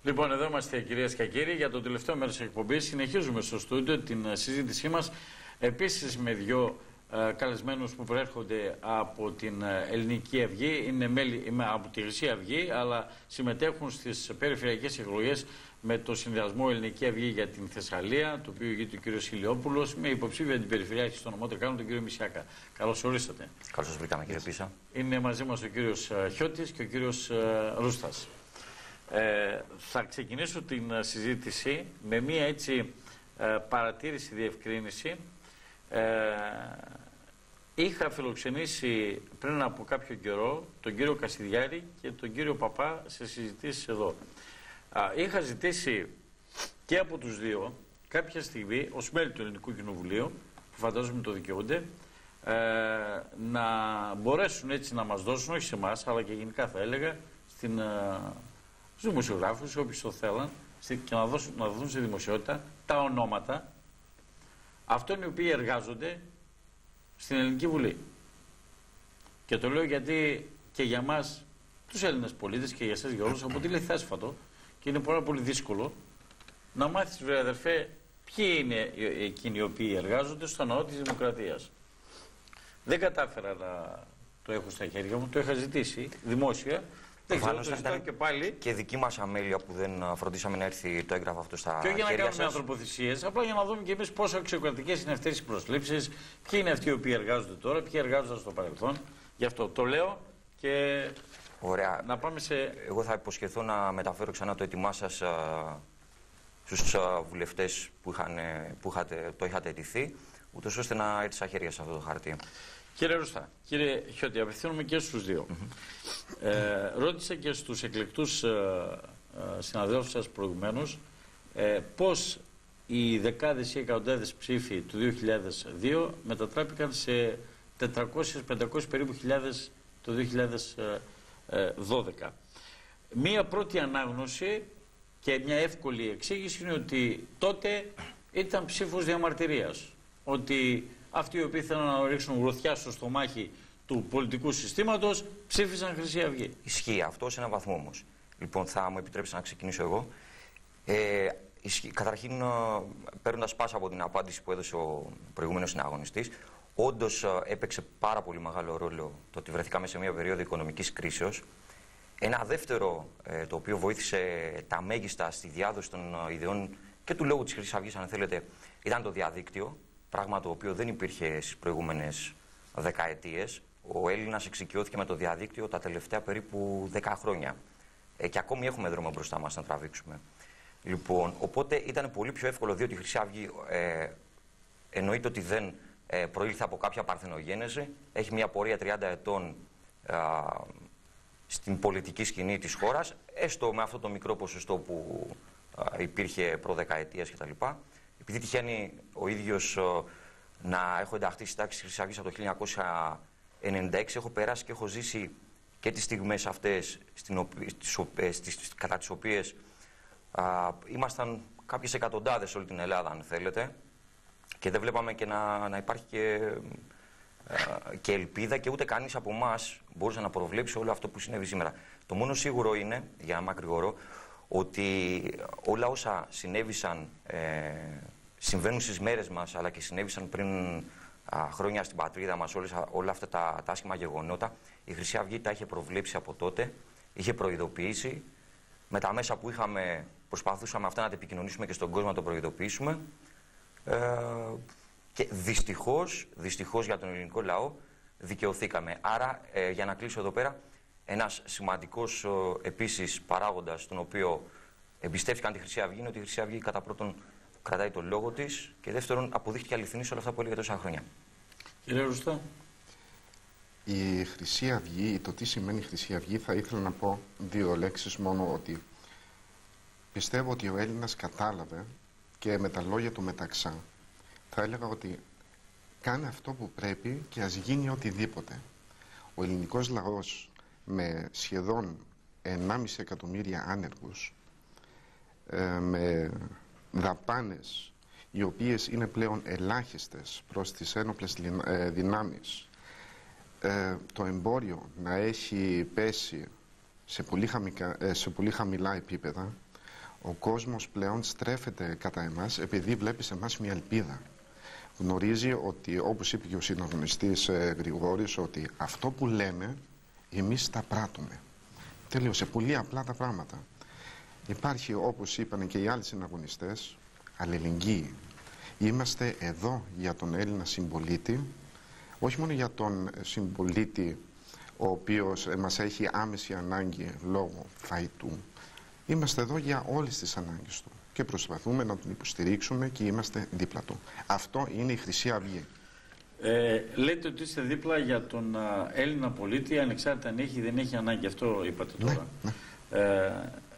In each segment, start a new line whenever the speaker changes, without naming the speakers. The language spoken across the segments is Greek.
Λοιπόν, εδώ είμαστε κυρίες και κύριοι για το τελευταίο μέρος της εκπομπής. Συνεχίζουμε στο στούντιο την συζήτησή μας. Επίσης με δύο καλεσμένους που προέρχονται από την Ελληνική Αυγή. Είναι μέλη από τη Χρυσή Αυγή, αλλά συμμετέχουν στις περιφερειακές εκλογές με το συνδυασμό Ελληνική Αυγή για την Θεσσαλία, το οποίο ηγείται ο κ. Ηλιόπουλος, με υποψήφια την περιφερειάρχη στον νομό Τρεκάνου, τον κ. Μισιάκα. Καλώς ορίσατε.
Καλώς σας βρήκαμε, κύριε Πίσα.
Είναι μαζί μας ο κ. Χιώτης και ο κ. Ρούστας. Θα ξεκινήσω την συζήτηση με μία έτσι παρατήρηση, διευκρίνηση. Είχα φιλοξενήσει πριν από κάποιο καιρό τον κύριο Κασιδιάρη και τον κύριο Παπά σε συζητήσεις εδώ. Είχα ζητήσει και από τους δύο κάποια στιγμή ως μέλη του Ελληνικού Κοινοβουλίου, που φαντάζομαι το δικαιούνται, να μπορέσουν έτσι να μας δώσουν, όχι σε εμάς αλλά και γενικά θα έλεγα, στους δημοσιογράφους, όποιους το θέλαν, και να δώσουν σε δημοσιότητα τα ονόματα αυτών οι οποίοι εργάζονται στην Ελληνική Βουλή. Και το λέω γιατί και για μας τους Έλληνες πολίτες και για εσάς για όλους αποτελεί θέσφατο και είναι πάρα πολύ δύσκολο να μάθεις, βρε αδερφέ, ποιοι είναι εκείνοι οι οποίοι εργάζονται στο ναό της Δημοκρατίας. Δεν κατάφερα να το έχω στα χέρια μου, το είχα ζητήσει δημόσια. Δεν ξέρω, το ζητάω και πάλι.
Και δική μας αμέλεια που δεν φροντίσαμε να έρθει το έγγραφο αυτό στα χέρια σας.
Και για να κάνουμε ανθρωποθυσίες, απλά για να δούμε και εμείς πόσο αξιοκρατικές είναι αυτές οι προσλήψεις, ποιοι είναι αυτοί οι οποίοι εργάζονται τώρα, ποιοι εργάζονταν στο παρελθόν. Γι' αυτό το λέω και
ωραία.
Να πάμε σε...
Εγώ θα υποσχεθώ να μεταφέρω ξανά το έτοιμά σας στους βουλευτές που το είχατε αιτηθεί, ούτως ώστε να έρθει στα χέρια σας αυτό το χαρτί.
Κύριε Ρουστά, κύριε Χιώτη, απευθύνομαι και στους δύο. Ρώτησα και στους εκλεκτούς συναδέλφους σας προηγουμένως πώς οι δεκάδες ή εκατοντάδες ψήφοι του 2002 μετατράπηκαν σε 400-500 περίπου χιλιάδες το 2012. Μία πρώτη ανάγνωση και μια εύκολη εξήγηση είναι ότι τότε ήταν ψήφος διαμαρτυρίας. Ότι αυτοί οι οποίοι θέλουν να ρίξουν γροθιά στο στομάχι του πολιτικού συστήματος ψήφισαν Χρυσή Αυγή.
Ισχύει αυτό σε έναν βαθμό όμως. Λοιπόν, θα μου επιτρέψετε να ξεκινήσω εγώ. Καταρχήν, παίρνοντας πάσα από την απάντηση που έδωσε ο προηγούμενος συναγωνιστής, όντως έπαιξε πάρα πολύ μεγάλο ρόλο το ότι βρεθήκαμε σε μια περίοδο οικονομικής κρίσεως. Ένα δεύτερο, το οποίο βοήθησε τα μέγιστα στη διάδοση των ιδεών και του λόγου της Χρυσής Αυγής, αν θέλετε, ήταν το διαδίκτυο. Πράγμα το οποίο δεν υπήρχε στις προηγούμενες δεκαετίες. Ο Έλληνας εξοικειώθηκε με το διαδίκτυο τα τελευταία περίπου 10 χρόνια. Και ακόμη έχουμε δρόμο μπροστά μας να τραβήξουμε. Λοιπόν, οπότε ήταν πολύ πιο εύκολο, διότι η Χρυσή Αυγή εννοείται ότι δεν προήλθε από κάποια παρθενογένεση. Έχει μια πορεία 30 ετών στην πολιτική σκηνή της χώρας, έστω με αυτό το μικρό ποσοστό που υπήρχε προδεκαετίας κτλ. Επειδή τυχαίνει ο ίδιος να έχω ενταχθεί στη τάξη της Χρυσής Αυγής από το 1996, έχω περάσει και έχω ζήσει και τις στιγμές αυτές κατά τις οποίες ήμασταν κάποιες εκατοντάδες σε όλη την Ελλάδα, αν θέλετε, και δεν βλέπαμε και να υπάρχει και ελπίδα και ούτε κανείς από εμάς μπορούσε να προβλέψει όλο αυτό που συνέβη σήμερα. Το μόνο σίγουρο είναι, για να μακρηγορώ, ότι όλα όσα συνέβησαν, συμβαίνουν στις μέρες μας, αλλά και συνέβησαν πριν χρόνια στην πατρίδα μας, όλα αυτά τα άσχημα γεγονότα, η Χρυσή Αυγή τα είχε προβλέψει από τότε, είχε προειδοποιήσει. Με τα μέσα που είχαμε, προσπαθούσαμε αυτά να τα επικοινωνήσουμε και στον κόσμο να το προειδοποιήσουμε. Και δυστυχώς για τον ελληνικό λαό, δικαιωθήκαμε. Άρα, για να κλείσω εδώ πέρα, ένας σημαντικός επίσης παράγοντας, τον οποίο εμπιστεύτηκαν τη Χρυσή Αυγή, είναι ότι η Χρυσή Αυγή κατά πρώτον κρατάει τον λόγο της και δεύτερον αποδείχτηκε αληθινή σε όλα αυτά που έλεγε τόσα χρόνια.
Κύριε Ρουστά.
Η Χρυσή Αυγή, το τι σημαίνει Χρυσή Αυγή, θα ήθελα να πω δύο λέξεις μόνο, ότι πιστεύω ότι ο Έλληνας κατάλαβε και με τα λόγια του μεταξά. Θα έλεγα ότι κάνε αυτό που πρέπει και ας γίνει οτιδήποτε. Ο ελληνικός λαός με σχεδόν 1,5 εκατομμύρια άνεργους, με δαπάνες οι οποίες είναι πλέον ελάχιστες προς τις ένοπλες δυνάμεις, το εμπόριο να έχει πέσει σε πολύ χαμηλά επίπεδα, Ο κόσμος πλέον στρέφεται κατά εμάς επειδή βλέπει σε εμάς μια ελπίδα. Γνωρίζει ότι, όπως είπε και ο συναγωνιστής Γρηγόρης, ότι αυτό που λέμε εμείς τα πράττουμε. Τελείωσε. Πολύ απλά τα πράγματα. Υπάρχει, όπως είπαν και οι άλλοι συναγωνιστές, αλληλεγγύη. Είμαστε εδώ για τον Έλληνα συμπολίτη, όχι μόνο για τον συμπολίτη ο οποίος μας έχει άμεση ανάγκη λόγω φαϊτού. Είμαστε εδώ για όλες τις ανάγκες του και προσπαθούμε να τον υποστηρίξουμε και είμαστε δίπλα του. Αυτό είναι η Χρυσή Αυγή.
Λέτε ότι είστε δίπλα για τον Έλληνα πολίτη, ανεξάρτητα αν έχει ή δεν έχει ανάγκη. Αυτό είπατε τώρα.
Ναι.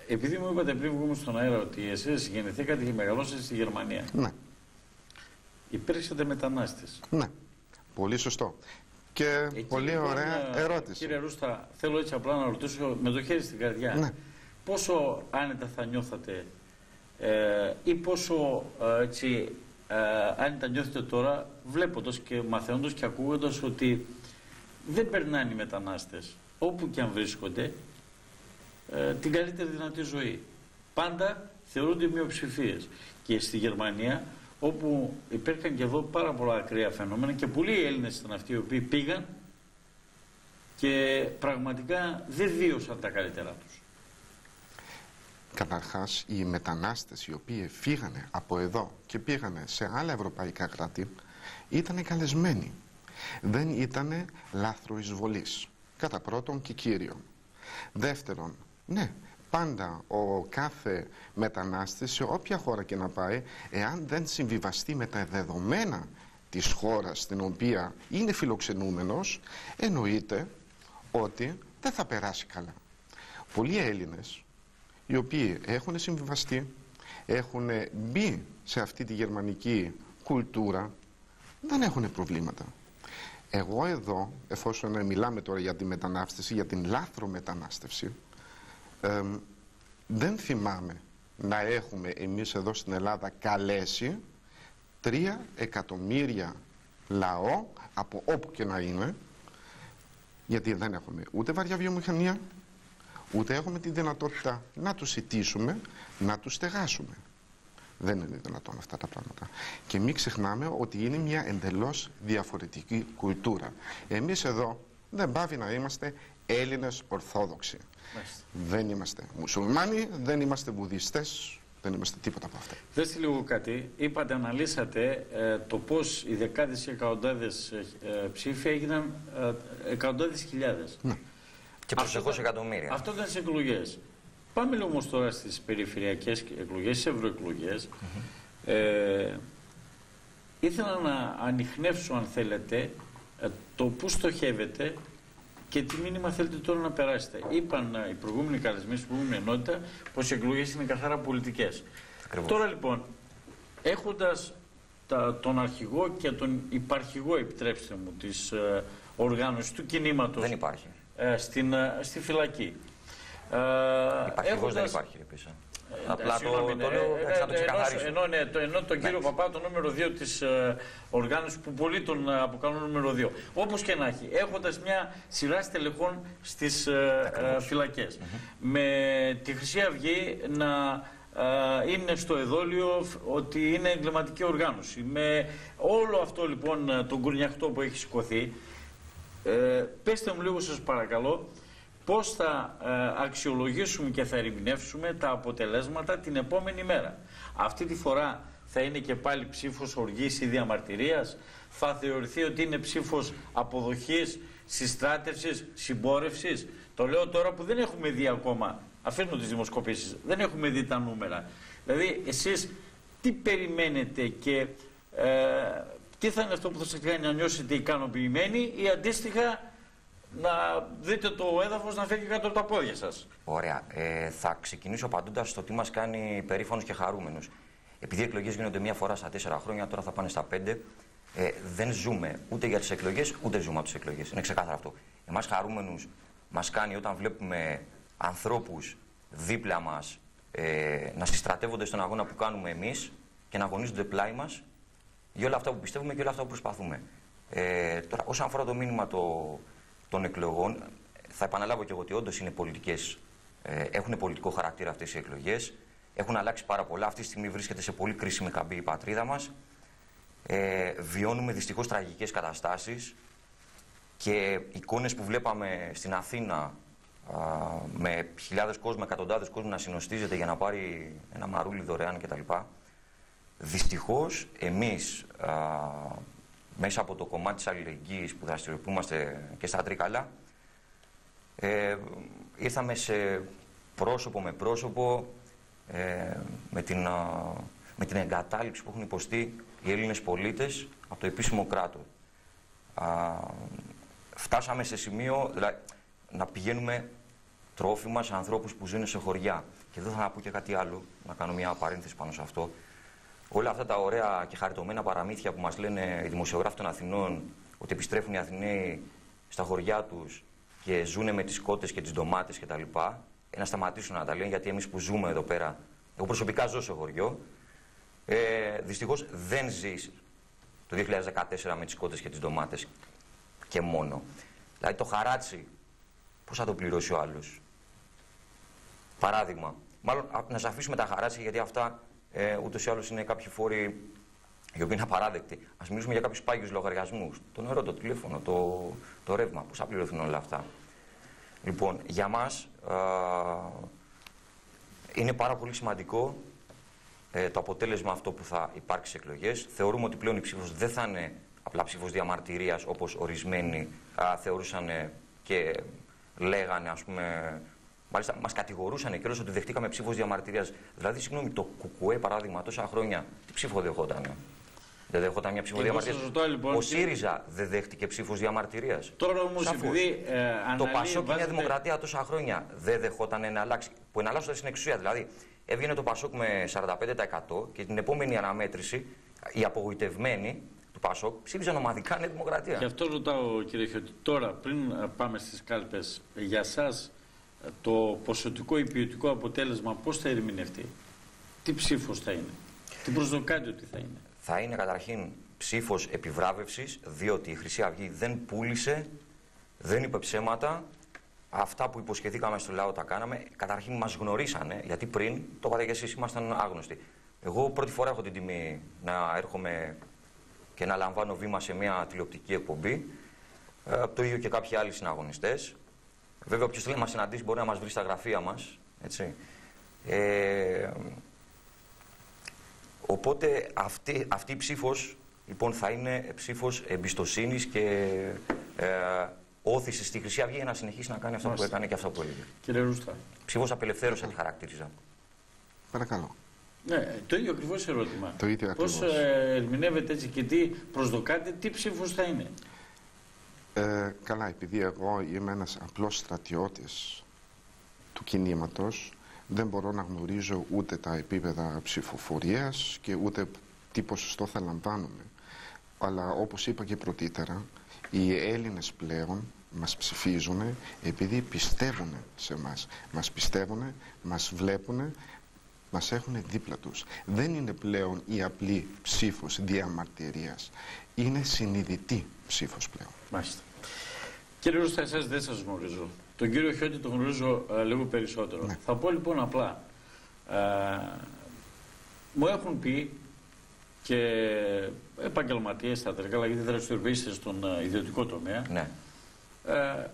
Επειδή μου είπατε πριν βγούμε στον αέρα ότι εσείς γεννηθήκατε και μεγαλώσατε στη Γερμανία.
Ναι.
Υπήρξατε μετανάστες.
Ναι. Πολύ σωστό. Και
εκεί,
πολύ
λοιπόν,
ωραία ερώτηση.
Κύριε Ρούστα, θέλω έτσι απλά να ρωτήσω με το χέρι στην καρδιά.
Ναι.
Πόσο άνετα θα νιώθατε ή πόσο άνετα νιώθετε τώρα βλέποντας και μαθαίνοντας και ακούγοντας ότι δεν περνάνε οι μετανάστες όπου και αν βρίσκονται την καλύτερη δυνατή ζωή. Πάντα θεωρούνται μειοψηφίες. Και στη Γερμανία, όπου υπήρχαν και εδώ πάρα πολλά ακραία φαινόμενα και πολλοί Έλληνες ήταν αυτοί οι οποίοι πήγαν και πραγματικά δεν βίωσαν τα καλύτερά τους.
Καταρχάς, οι μετανάστες οι οποίοι φύγανε από εδώ και πήγανε σε άλλα ευρωπαϊκά κράτη ήταν καλεσμένοι. Δεν ήταν λάθρο εισβολής. Κατά πρώτον και κύριον. Δεύτερον, ναι, πάντα ο κάθε μετανάστης σε όποια χώρα και να πάει, εάν δεν συμβιβαστεί με τα δεδομένα της χώρας στην οποία είναι φιλοξενούμενος, εννοείται ότι δεν θα περάσει καλά. Πολλοί Έλληνες οι οποίοι έχουν συμβιβαστεί, έχουν μπει σε αυτή τη γερμανική κουλτούρα, δεν έχουν προβλήματα. Εγώ εδώ, εφόσον μιλάμε τώρα για τη μετανάστευση, για την λάθρο μετανάστευση, δεν θυμάμαι να έχουμε εμείς εδώ στην Ελλάδα καλέσει 3 εκατομμύρια λαό από όπου και να είναι, γιατί δεν έχουμε ούτε βαριά βιομηχανία, ούτε έχουμε τη δυνατότητα να τους ητήσουμε, να τους στεγάσουμε. Δεν είναι δυνατόν αυτά τα πράγματα. Και μην ξεχνάμε ότι είναι μια εντελώς διαφορετική κουλτούρα. Εμείς εδώ δεν πάβει να είμαστε Έλληνες Ορθόδοξοι. Δεν είμαστε μουσουλμάνοι, δεν είμαστε βουδιστές, δεν είμαστε τίποτα από αυτά.
Δέστε λίγο κάτι. Είπατε, αναλύσατε το πώς οι δεκάδες και εκατοντάδες ψήφοι έγιναν εκατοντάδες χιλιάδες.
Ναι.
Και προσεχώς εκατομμύρια.
Αυτό ήταν στις εκλογές. Πάμε λίγο όμως τώρα στις περιφερειακές εκλογές, στις ευρωεκλογές. Ήθελα να ανιχνεύσω, αν θέλετε, το πού στοχεύετε και τι μήνυμα θέλετε τώρα να περάσετε. Είπαν οι προηγούμενοι καλεσμένοι στην προηγούμενη ενότητα πως οι εκλογές είναι καθαρά πολιτικές. Τώρα λοιπόν, έχοντας τον αρχηγό και τον υπαρχηγό, επιτρέψτε μου, της οργάνωσης του κινήματος.
Δεν υπάρχει.
Στη φυλακή.
Υπαρχηγός δεν υπάρχει επίσης. Απλά το λέω να το ξεκαθαρίσω.
Ενώ τον κύριο Παπά, το νούμερο 2 της οργάνωσης που πολλοί τον αποκαλούν νούμερο 2. Όπως και να έχει, έχοντας μια σειρά στελεχών στις φυλακές. Με τη Χρυσή Αυγή να είναι στο εδόλιο ότι είναι εγκληματική οργάνωση. Με όλο αυτό λοιπόν τον κουρνιαχτό που έχει σηκωθεί, πέστε μου λίγο σας παρακαλώ, πώς θα αξιολογήσουμε και θα ερμηνεύσουμε τα αποτελέσματα την επόμενη μέρα. Αυτή τη φορά θα είναι και πάλι ψήφος οργής ή διαμαρτυρίας, θα θεωρηθεί ότι είναι ψήφος αποδοχής, συστράτευσης, συμπόρευσης. Το λέω τώρα που δεν έχουμε δει ακόμα, αφήνω τις δημοσκοπήσεις, δεν έχουμε δει τα νούμερα. Δηλαδή εσείς τι περιμένετε και τι θα είναι αυτό που θα σας κάνει να νιώσετε ικανοποιημένοι ή αντίστοιχα να δείτε το έδαφος να φεύγει κάτω από τα πόδια σας.
Ωραία. Θα ξεκινήσω απαντώντας στο τι μας κάνει περήφανος και χαρούμενους. Επειδή οι εκλογές γίνονται μία φορά στα 4 χρόνια, τώρα θα πάνε στα 5, δεν ζούμε ούτε για τις εκλογές, ούτε ζούμε από τις εκλογές. Είναι ξεκάθαρο αυτό. Εμάς χαρούμενους μας κάνει όταν βλέπουμε ανθρώπους δίπλα μας να συστρατεύονται στον αγώνα που κάνουμε εμείς και να αγωνίζονται πλάι μας για όλα αυτά που πιστεύουμε και όλα αυτά που προσπαθούμε. Τώρα, όσον αφορά το μήνυμα των εκλογών, θα επαναλάβω και εγώ ότι όντως είναι πολιτικές, έχουν πολιτικό χαρακτήρα αυτές οι εκλογές. Έχουν αλλάξει πάρα πολλά. Αυτή τη στιγμή βρίσκεται σε πολύ κρίσιμη καμπή η πατρίδα μας. Βιώνουμε δυστυχώς τραγικές καταστάσεις και εικόνες που βλέπαμε στην Αθήνα με χιλιάδες κόσμου, εκατοντάδες κόσμου να συνοστίζεται για να πάρει ένα μαρούλι δωρεάν κτλ. Δυστυχώς εμείς μέσα από το κομμάτι της αλληλεγγύης που δραστηριοποιούμαστε και στα Τρίκαλα ήρθαμε σε πρόσωπο με πρόσωπο με την εγκατάλειψη που έχουν υποστεί οι Έλληνες πολίτες από το επίσημο κράτος. Φτάσαμε σε σημείο δηλαδή, να πηγαίνουμε τρόφιμα σε ανθρώπους που ζουν σε χωριά. Και εδώ θα πω και κάτι άλλο, να κάνω μια παρένθεση πάνω σε αυτό. Όλα αυτά τα ωραία και χαριτωμένα παραμύθια που μας λένε οι δημοσιογράφοι των Αθηνών, ότι επιστρέφουν οι Αθηναίοι στα χωριά τους και ζουν με τις κότες και τις ντομάτες κτλ. Να σταματήσουν να τα λένε, γιατί εμείς που ζούμε εδώ πέρα, εγώ προσωπικά ζω σε χωριό, δυστυχώς δεν ζεις το 2014 με τις κότες και τις ντομάτες και μόνο. Δηλαδή το χαράτσι, πώς θα το πληρώσει ο άλλος? Παράδειγμα, μάλλον να σας αφήσουμε τα χαράτσια, γιατί αυτά ούτως ή άλλως είναι κάποιοι φόροι οι οποίοι είναι απαράδεκτοι. Ας μιλήσουμε για κάποιους πάγιους λογαριασμούς. Το νερό, το τηλέφωνο, το ρεύμα. Πώς θα πληρωθούν όλα αυτά? Λοιπόν, για μας είναι πάρα πολύ σημαντικό το αποτέλεσμα αυτό που θα υπάρξει στις εκλογές. Θεωρούμε ότι πλέον η ψήφος δεν θα είναι απλά ψήφος διαμαρτυρίας, όπως ορισμένοι θεωρούσαν και λέγανε, ας πούμε. Μάλιστα, μας κατηγορούσαν και όλες ότι δεχτήκαμε ψήφος διαμαρτυρίας. Δηλαδή, συγγνώμη, το ΚΚΕ, παράδειγμα, τόσα χρόνια, τι ψήφο δεχότανε? Δεν δεχόταν μια ψήφο διαμαρτυρίας?
Λοιπόν,
ο ΣΥΡΙΖΑ δεν δέχτηκε ψήφους διαμαρτυρίας?
Τώρα όμως, επειδή
το ΠΑΣΟΚ και η Νέα Δημοκρατία τόσα χρόνια δεν δεχόταν να αλλάξει, που εναλλάσσονταν στην εξουσία. Δηλαδή, έβγαινε το ΠΑΣΟΚ με 45% και την επόμενη αναμέτρηση οι απογοητευμένοι του ΠΑΣΟΚ ψήφιζαν ομαδικά Νέα Δημοκρατία.
Γι' αυτό ρωτάω, κύριε Χιώτη, τώρα πριν πάμε στις κάλπες, για σας το ποσοτικό ή ποιοτικό αποτέλεσμα πώς θα ερμηνευτεί? Τι ψήφος θα είναι? Τι προσδοκάτε ότι θα είναι?
Θα είναι καταρχήν ψήφος επιβράβευσης, διότι η Χρυσή Αυγή δεν πούλησε, δεν είπε ψέματα. Αυτά που υποσχεθήκαμε στο λαό τα κάναμε. Καταρχήν μας γνωρίσανε, γιατί πριν, το είπατε και εσείς, ήμασταν άγνωστοι. Εγώ πρώτη φορά έχω την τιμή να έρχομαι και να λαμβάνω βήμα σε μια τηλεοπτική εκπομπή. Το ίδιο και κάποιοι άλλοι συναγωνιστές. Βέβαια, όποιος θέλει να μας συναντήσει μπορεί να μας βρει στα γραφεία μας. Έτσι. Οπότε αυτή η ψήφος λοιπόν, θα είναι ψήφος εμπιστοσύνης και όθηση στη Χρυσή Αυγή για να συνεχίσει να κάνει αυτά που έκανε και αυτά που έλεγε.
Κύριε Ρούστα.
Ψήφος απελευθέρωση τη χαρακτήριζα.
Παρακαλώ.
Ναι, το ίδιο ακριβώς ερώτημα.
Το ίδιο ακριβώς.
Πώς ερμηνεύεται έτσι και τι προσδοκάτε, τι ψήφος θα είναι?
Καλά, επειδή εγώ είμαι ένας απλός στρατιώτης του κινήματος, δεν μπορώ να γνωρίζω ούτε τα επίπεδα ψηφοφορίας και ούτε τι ποσοστό θα λαμβάνουμε. Αλλά όπως είπα και πρωτήτερα, οι Έλληνες πλέον μας ψηφίζουν επειδή πιστεύουν σε μας. Μας πιστεύουν, μας βλέπουν, μας έχουν δίπλα τους. Δεν είναι πλέον η απλή ψήφος διαμαρτυρίας. Είναι συνειδητή ψήφος πλέον.
Μάλιστα. Κύριε Ρούστα, εσάς δεν σας γνωρίζω. Τον κύριο Χιώτη τον γνωρίζω λίγο περισσότερο. Ναι. Θα πω λοιπόν απλά. Μου έχουν πει και επαγγελματίες στα Τρίκαλα, γιατί δραστηριοποιήσετε στον ιδιωτικό τομέα,
ναι,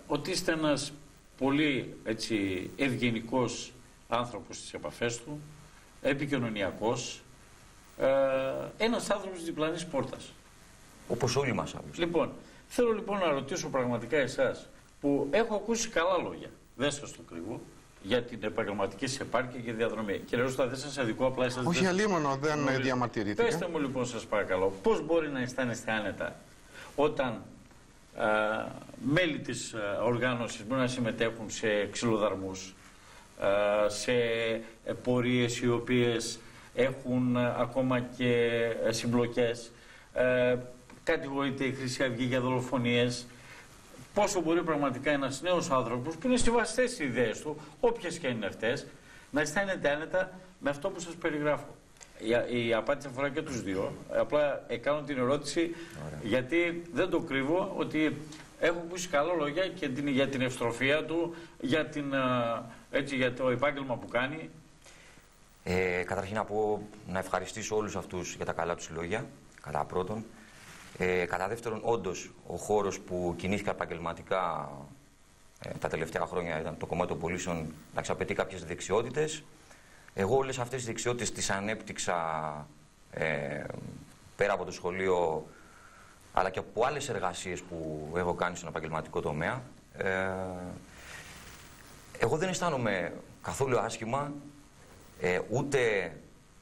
ότι είστε ένας πολύ έτσι, ευγενικός άνθρωπος στις επαφές του, επικοινωνιακός, ένας άνθρωπος της διπλανής πόρτας.
Όπως όλοι μας άλλους.
Λοιπόν, θέλω λοιπόν να ρωτήσω πραγματικά εσάς, που έχω ακούσει καλά λόγια, δεν σας το κρύβω, για την επαγγελματική σας επάρκεια και διαδρομή. Κύριε Ρούστα, δεν σας αδικώ, απλά εσάς
όχι αλίμονο, δεν διαμαρτυρήθηκα.
Πέστε μου λοιπόν, σας παρακαλώ, πώς μπορεί να αισθάνεστε άνετα όταν μέλη της οργάνωσης μπορεί να συμμετέχουν σε ξυλοδαρμούς, σε πορείες οι οποίες έχουν ακόμα και συμπλοκές, κατηγορείται η Χρυσή Αυγή για δολοφονίες? Πόσο μπορεί πραγματικά ένας νέος άνθρωπος που είναι συμβαστές στις ιδέες του, όποιες και είναι αυτές, να αισθάνεται άνετα με αυτό που σας περιγράφω? Η απάντηση αφορά και τους δύο. Απλά κάνω την ερώτηση γιατί δεν το κρύβω ότι έχω ακούσει καλά λόγια και για την ευστροφία του, για το επάγγελμα που κάνει.
Καταρχήν να ευχαριστήσω όλους αυτούς για τα καλά τους λόγια, κατά πρώτον. Κατά δεύτερον, όντως, ο χώρος που κινήθηκα επαγγελματικά τα τελευταία χρόνια ήταν το κομμάτι των πωλήσεων, να απαιτεί κάποιες δεξιότητες. Εγώ όλες αυτές τις δεξιότητες τις ανέπτυξα πέρα από το σχολείο, αλλά και από άλλες εργασίες που έχω κάνει στον επαγγελματικό τομέα. Εγώ δεν αισθάνομαι καθόλου άσχημα, ούτε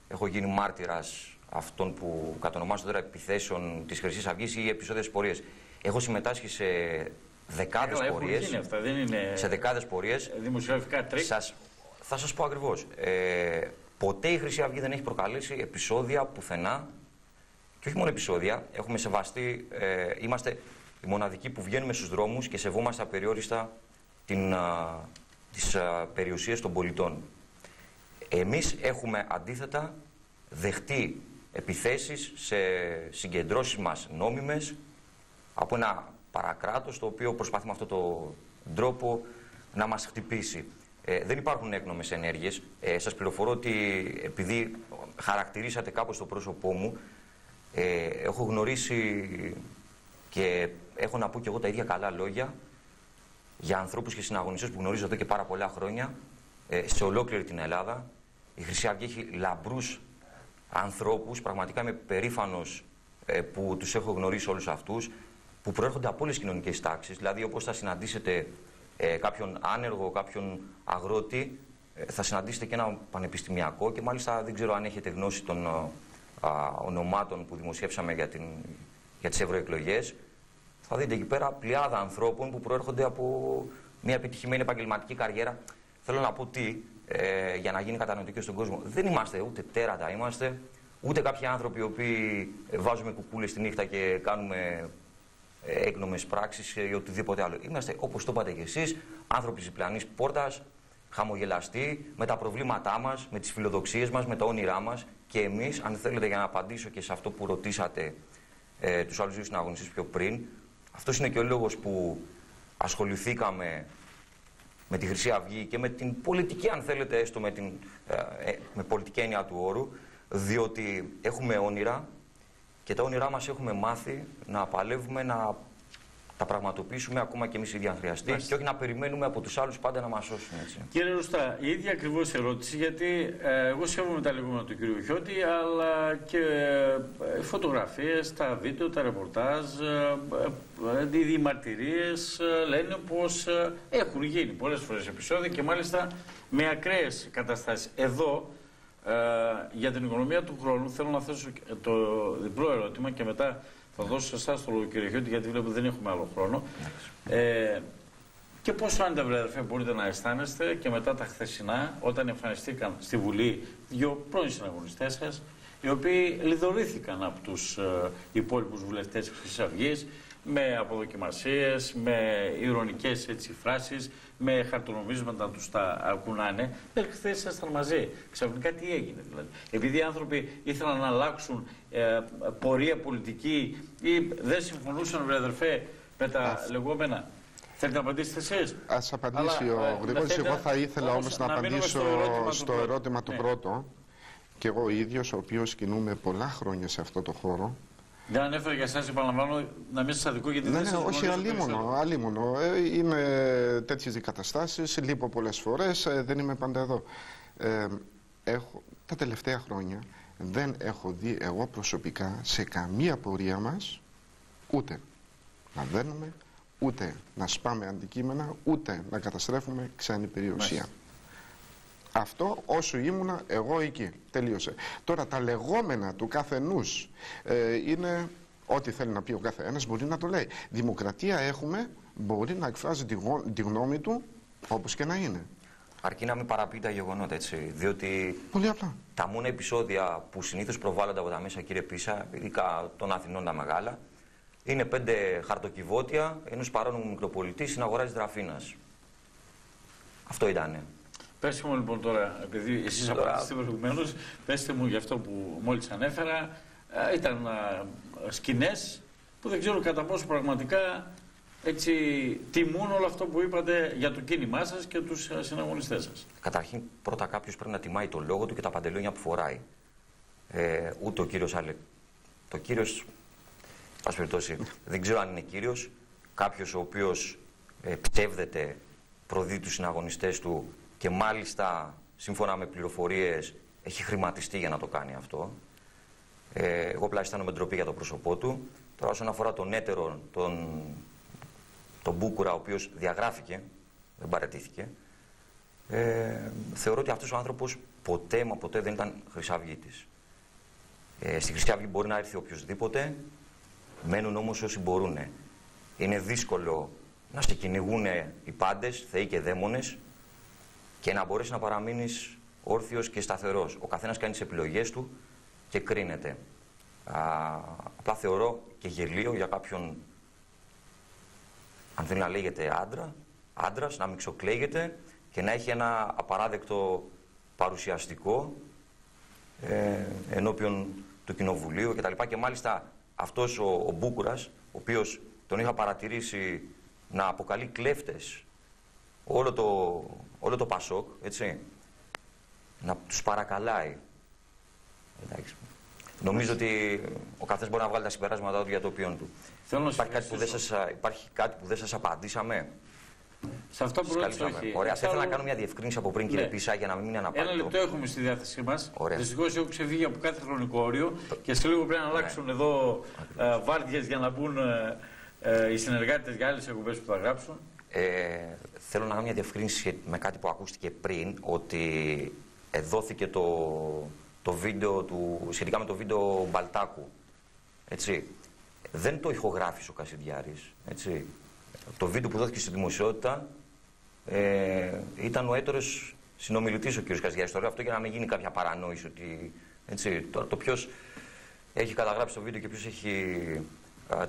έχω γίνει μάρτυρας αυτών που κατονομάζονται τώρα επιθέσεων της Χρυσής Αυγής ή επεισόδια πορείες. Έχω συμμετάσχει σε δεκάδες πορείες.
Αυτά, δεν είναι
σε δεκάδες πορείες.
Δημοσιογραφικά τρίκ.
Θα σας πω ακριβώς. Ποτέ η Χρυσή Αυγή δεν έχει προκαλέσει επεισόδια πουθενά. Και όχι μόνο επεισόδια. Έχουμε σεβαστεί. Είμαστε οι μοναδικοί που βγαίνουμε στους δρόμους και σεβόμαστε απεριόριστα τις περιουσίες των πολιτών. Εμείς έχουμε αντίθετα δεχτεί επιθέσεις σε συγκεντρώσεις μας νόμιμες από ένα παρακράτος το οποίο προσπαθεί με αυτόν τον τρόπο να μας χτυπήσει. Δεν υπάρχουν έκνομες ενέργειες. Σας πληροφορώ ότι επειδή χαρακτηρίσατε κάπως το πρόσωπό μου, έχω γνωρίσει και έχω να πω και εγώ τα ίδια καλά λόγια για ανθρώπους και συναγωνιστές που γνωρίζω εδώ και πάρα πολλά χρόνια σε ολόκληρη την Ελλάδα. Η Χρυσή Αυγή έχει λαμπρούς ανθρώπους, πραγματικά είμαι περήφανος που τους έχω γνωρίσει όλους αυτούς, που προέρχονται από όλες τις κοινωνικές τάξεις. Δηλαδή, όπως θα συναντήσετε κάποιον άνεργο, κάποιον αγρότη, θα συναντήσετε και ένα πανεπιστημιακό και μάλιστα δεν ξέρω αν έχετε γνώση των ονομάτων που δημοσιεύσαμε για τις ευρωεκλογές. Θα δείτε εκεί πέρα πλειάδα ανθρώπων που προέρχονται από μια επιτυχημένη επαγγελματική καριέρα. Θέλω να πω τι, για να γίνει κατανοητικό στον κόσμο. Δεν είμαστε ούτε τέρατα, είμαστε ούτε κάποιοι άνθρωποι οι οποίοι βάζουμε κουκούλες τη νύχτα και κάνουμε έκνομες πράξεις ή οτιδήποτε άλλο. Είμαστε, όπως το είπατε και εσείς, άνθρωποι της διπλανής πόρτας, χαμογελαστοί, με τα προβλήματά μας, με τις φιλοδοξίες μας, με τα όνειρά μας. Και εμείς, αν θέλετε, για να απαντήσω και σε αυτό που ρωτήσατε τους άλλους δύο συναγωνιστές πιο πριν, αυτός είναι και ο λόγος που ασχοληθήκαμε με τη Χρυσή Αυγή και με την πολιτική, αν θέλετε, έστω με πολιτική έννοια του όρου, διότι έχουμε όνειρα και τα όνειρά μας έχουμε μάθει να παλεύουμε, να τα πραγματοποιήσουμε ακόμα και εμείς ίδιοι αν χρειαστεί και όχι να περιμένουμε από τους άλλους πάντα να μας σώσουν. Έτσι.
Κύριε Ρουστά, η ίδια ακριβώς ερώτηση, γιατί εγώ σέβομαι τα λεγόμενα του κύριου Χιώτη, αλλά και φωτογραφίες, τα βίντεο, τα ρεπορτάζ, οι διαμαρτυρίες λένε πως έχουν γίνει πολλές φορές επεισόδια και μάλιστα με ακραίες καταστάσεις. Εδώ, για την οικονομία του χρόνου, θέλω να θέσω το διπλό ερώτημα και μετά θα δώσω σε εσάς το λόγο, κύριε Χιώτη, γιατί βλέπω δεν έχουμε άλλο χρόνο. Και πόσο άντε, αδερφέ, μπορείτε να αισθάνεστε και μετά τα χθεσινά, όταν εμφανιστήκαν στη Βουλή δύο πρώην συναγωνιστές σας, οι οποίοι λιδωρήθηκαν από τους υπόλοιπους βουλευτές της Χρυσής Αυγής με αποδοκιμασίες, με ειρωνικές φράσεις, με χαρτονομίσματα τους τα κουνάνε. Χθες ήσασταν μαζί. Ξαφνικά τι έγινε δηλαδή? Επειδή οι άνθρωποι ήθελαν να αλλάξουν πορεία πολιτική ή δεν συμφωνούσαν, βρε αδερφέ, με τα λεγόμενα. Θέλετε να απαντήσετε εσείς?
Ας απαντήσει ο Γρηγόρης. Εγώ θα ήθελα όμως να απαντήσω στο ερώτημα του πρώτο. Και εγώ ίδιος, ο οποίος κινούμαι πολλά χρόνια σε αυτό το χώρο.
Δεν ανέφερα για εσάς, επαναλαμβάνω, να μην σας αδικώ γιατί δεν σας γνωρίζω.
Όχι, αλίμονο. Είναι τέτοιες οι καταστάσεις, λείπω πολλές φορές, δεν είμαι πάντα εδώ. Τα τελευταία χρόνια δεν έχω δει εγώ προσωπικά σε καμία πορεία μας ούτε να δένουμε, ούτε να σπάμε αντικείμενα, ούτε να καταστρέφουμε ξένη περιουσία. Μάλιστα. Αυτό όσο ήμουνα εγώ εκεί. Τελείωσε. Τώρα τα λεγόμενα του καθενούς είναι ό,τι θέλει να πει ο καθένας μπορεί να το λέει. Δημοκρατία έχουμε, μπορεί να εκφράζει τη γνώμη του όπως και να είναι.
Αρκεί να μην παραποιεί τα γεγονότα, έτσι. Διότι
πολύ απλά.
Τα μόνα επεισόδια που συνήθως προβάλλονται από τα μέσα, κύριε Πίσα, ειδικά των Αθηνών τα μεγάλα, είναι 5 χαρτοκιβώτια ενός παράνομου μικροπολιτή στην αγορά της Δραφίνας. Αυτό ήτανε.
Πέστε μου λοιπόν τώρα, επειδή εσείς απαντήσετε προηγουμένως, πέστε μου για αυτό που μόλις ανέφερα. Ήταν σκηνές που δεν ξέρω κατά πόσο πραγματικά έτσι, τιμούν όλο αυτό που είπατε για το κίνημά σας και τους συναγωνιστές σας.
Καταρχήν, πρώτα κάποιος πρέπει να τιμάει το λόγο του και τα παντελόνια που φοράει. Ούτε ο κύριος το κύριος, πάση περιπτώσει, δεν ξέρω αν είναι κύριος, κάποιος ο οποίος ψεύδεται, προδεί τους συναγωνιστές του και μάλιστα, σύμφωνα με πληροφορίες, έχει χρηματιστεί για να το κάνει αυτό. Εγώ πλά αισθάνομαι ντροπή για το πρόσωπό του. Τώρα, όσον αφορά τον έτερο, τον Μπούκουρα, ο οποίος διαγράφηκε, δεν παραιτήθηκε, θεωρώ ότι αυτός ο άνθρωπος ποτέ μα ποτέ δεν ήταν χρυσαυγίτης. Στη Χρυσή Αυγή μπορεί να έρθει οποιοδήποτε, μένουν όμως όσοι μπορούν. Είναι δύσκολο να σε κυνηγούν οι πάντες, θεοί και δαίμονες, και να μπορέσει να παραμείνεις όρθιος και σταθερός. Ο καθένας κάνει τις επιλογές του και κρίνεται. Απλά θεωρώ και γελίο για κάποιον, αν θέλει να λέγεται άντρας, να μιξοκλαίγεται και να έχει ένα απαράδεκτο παρουσιαστικό ενώπιον του Κοινοβουλίου κτλ. Και μάλιστα αυτός ο Μπούκουρας, ο οποίος τον είχα παρατηρήσει να αποκαλεί κλέφτες όλο το Πασόκ, έτσι, να τους παρακαλάει. Εντάξει. Νομίζω ότι ο καθένας μπορεί να βγάλει τα συμπεράσματα του για το ποιόν του. Υπάρχει κάτι που δεν σας απαντήσαμε?
Σε αυτό που ρώτησα, όχι.
Ωραία, θα ήθελα να κάνω μια διευκρίνηση από πριν, κύριε Πίσα, για να μην είναι αναπάντητο.
Ένα λεπτό έχουμε στη διάθεσή μας. Δυστυχώς έχω ξεφύγει από κάθε χρονικό όριο και σε λίγο πρέπει να αλλάξουν εδώ βάρδιες για να μπουν οι συνεργάτες για άλλες εκπομπές που θα γράψουν.
Θέλω να κάνω μια διευκρίνηση με κάτι που ακούστηκε πριν, ότι δόθηκε το βίντεο σχετικά με το βίντεο Μπαλτάκου. Έτσι. Δεν το ηχογράφησε ο Κασιδιάρης. Έτσι. Το βίντεο που δόθηκε στη δημοσιότητα ήταν ο έτερος συνομιλητής ο κ. Κασιδιάρης. Το λέω αυτό για να μην γίνει κάποια παρανόηση. Ότι, έτσι, το ποιος έχει καταγράψει το βίντεο και ποιος έχει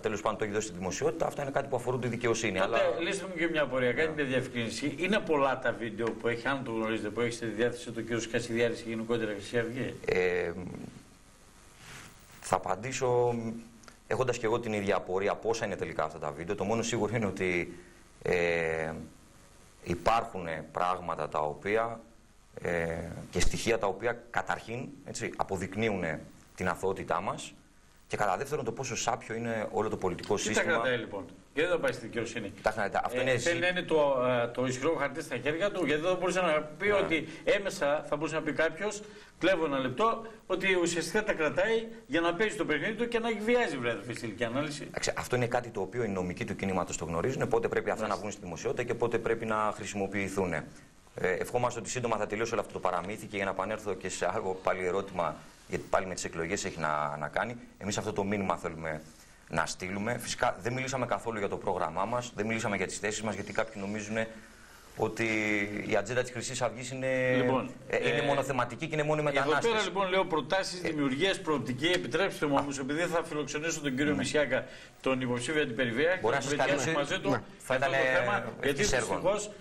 τέλος πάντων το έχει δώσει στη δημοσιότητα, αυτά είναι κάτι που αφορούν τη δικαιοσύνη.
Τότε, λύστε μου και μια απορία, κάνει μια διευκρίνηση. Είναι πολλά τα βίντεο που έχει, αν το γνωρίζετε, που έχει στη διάθεση του κ. Κασιδιάρης και γενικότερα Χρυσή Αυγή?
Θα απαντήσω έχοντας και εγώ την ίδια απορία πόσα είναι τελικά αυτά τα βίντεο. Το μόνο σίγουρο είναι ότι υπάρχουν πράγματα τα οποία και στοιχεία τα οποία καταρχήν, έτσι, αποδεικνύουν την αθωότητά μας. Και κατά δεύτερον, το πόσο σάπιο είναι όλο το πολιτικό σύστημα.
Τι τα κρατάει λοιπόν? Γιατί δεν πάει στη δικαιοσύνη?
Αυτό είναι
θέλει να είναι το ισχυρό χαρτί στα χέρια του. Γιατί δεν μπορούσε να πει ότι έμεσα θα μπορούσε να πει κάποιο, κλέβω ένα λεπτό, ότι ουσιαστικά τα κρατάει για να παίζει το παιχνίδι του και να εκβιάζει, βράδυ, στη τελική ανάλυση.
Αυτό είναι κάτι το οποίο οι νομικοί του κινήματος το γνωρίζουν. Πότε πρέπει αυτά να βγουν στη δημοσιότητα και πότε πρέπει να χρησιμοποιηθούν. Ευχόμαστε ότι σύντομα θα τελειώσει όλο αυτό το παραμύθι και για να επανέλθω και σε άλλο πάλι ερώτημα, γιατί πάλι με τις εκλογές έχει να κάνει. Εμείς αυτό το μήνυμα θέλουμε να στείλουμε. Φυσικά δεν μιλήσαμε καθόλου για το πρόγραμμά μας, δεν μιλήσαμε για τις θέσεις μας, γιατί κάποιοι νομίζουν ότι η ατζέντα της Χρυσής Αυγής είναι μονοθεματική και είναι μόνο η μετανάστευση.
Εδώ πέρα λοιπόν λέω προτάσεις δημιουργίας, προοπτική. Επιτρέψτε μου όμως, επειδή θα φιλοξενήσω τον κύριο Μησιάκα, τον υποψήφιο αντιπεριφέρεια,
μπορεί να σας καλέσει
μαζί του
θα ήταν
γιατί δυστυχώς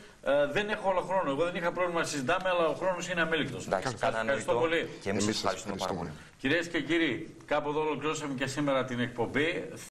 δεν έχω όλο χρόνο. Εγώ δεν είχα πρόβλημα να συζητάμε, αλλά ο χρόνος είναι αμέλικτος. Ευχαριστώ πολύ.
Και εμείς ευχαριστούμε πάρα πολύ.
Κυρίες και κύριοι, κάπου εδώ ολοκληρώσαμε και σήμερα την εκπομπή.